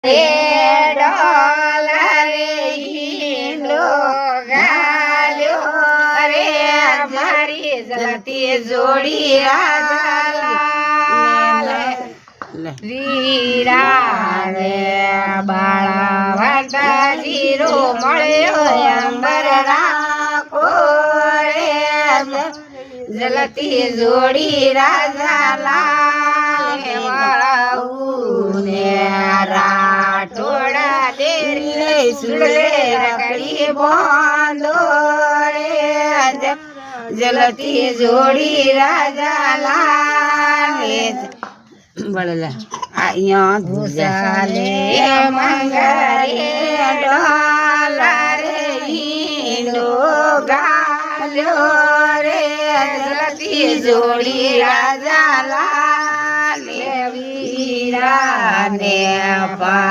રે ડોલા રે ઈંડો ગાલ્યો રે મારી જલતી જોડી રાજા વીરા રે બાળા વાટા જીરો મળ્યો અંબર રાખો રે જલતી જોડી રાજા લાલ ને રાઠોડા દેરી સુલે રકડી બોંધો રે જલતી જોડી રાજા લાલે બળલા અહીંયા ભૂસાલે મંગરે ડોલા રે ઈંડો ગાલ્યો રે જલતી જોડી રાજા લાલે વીરા ને પા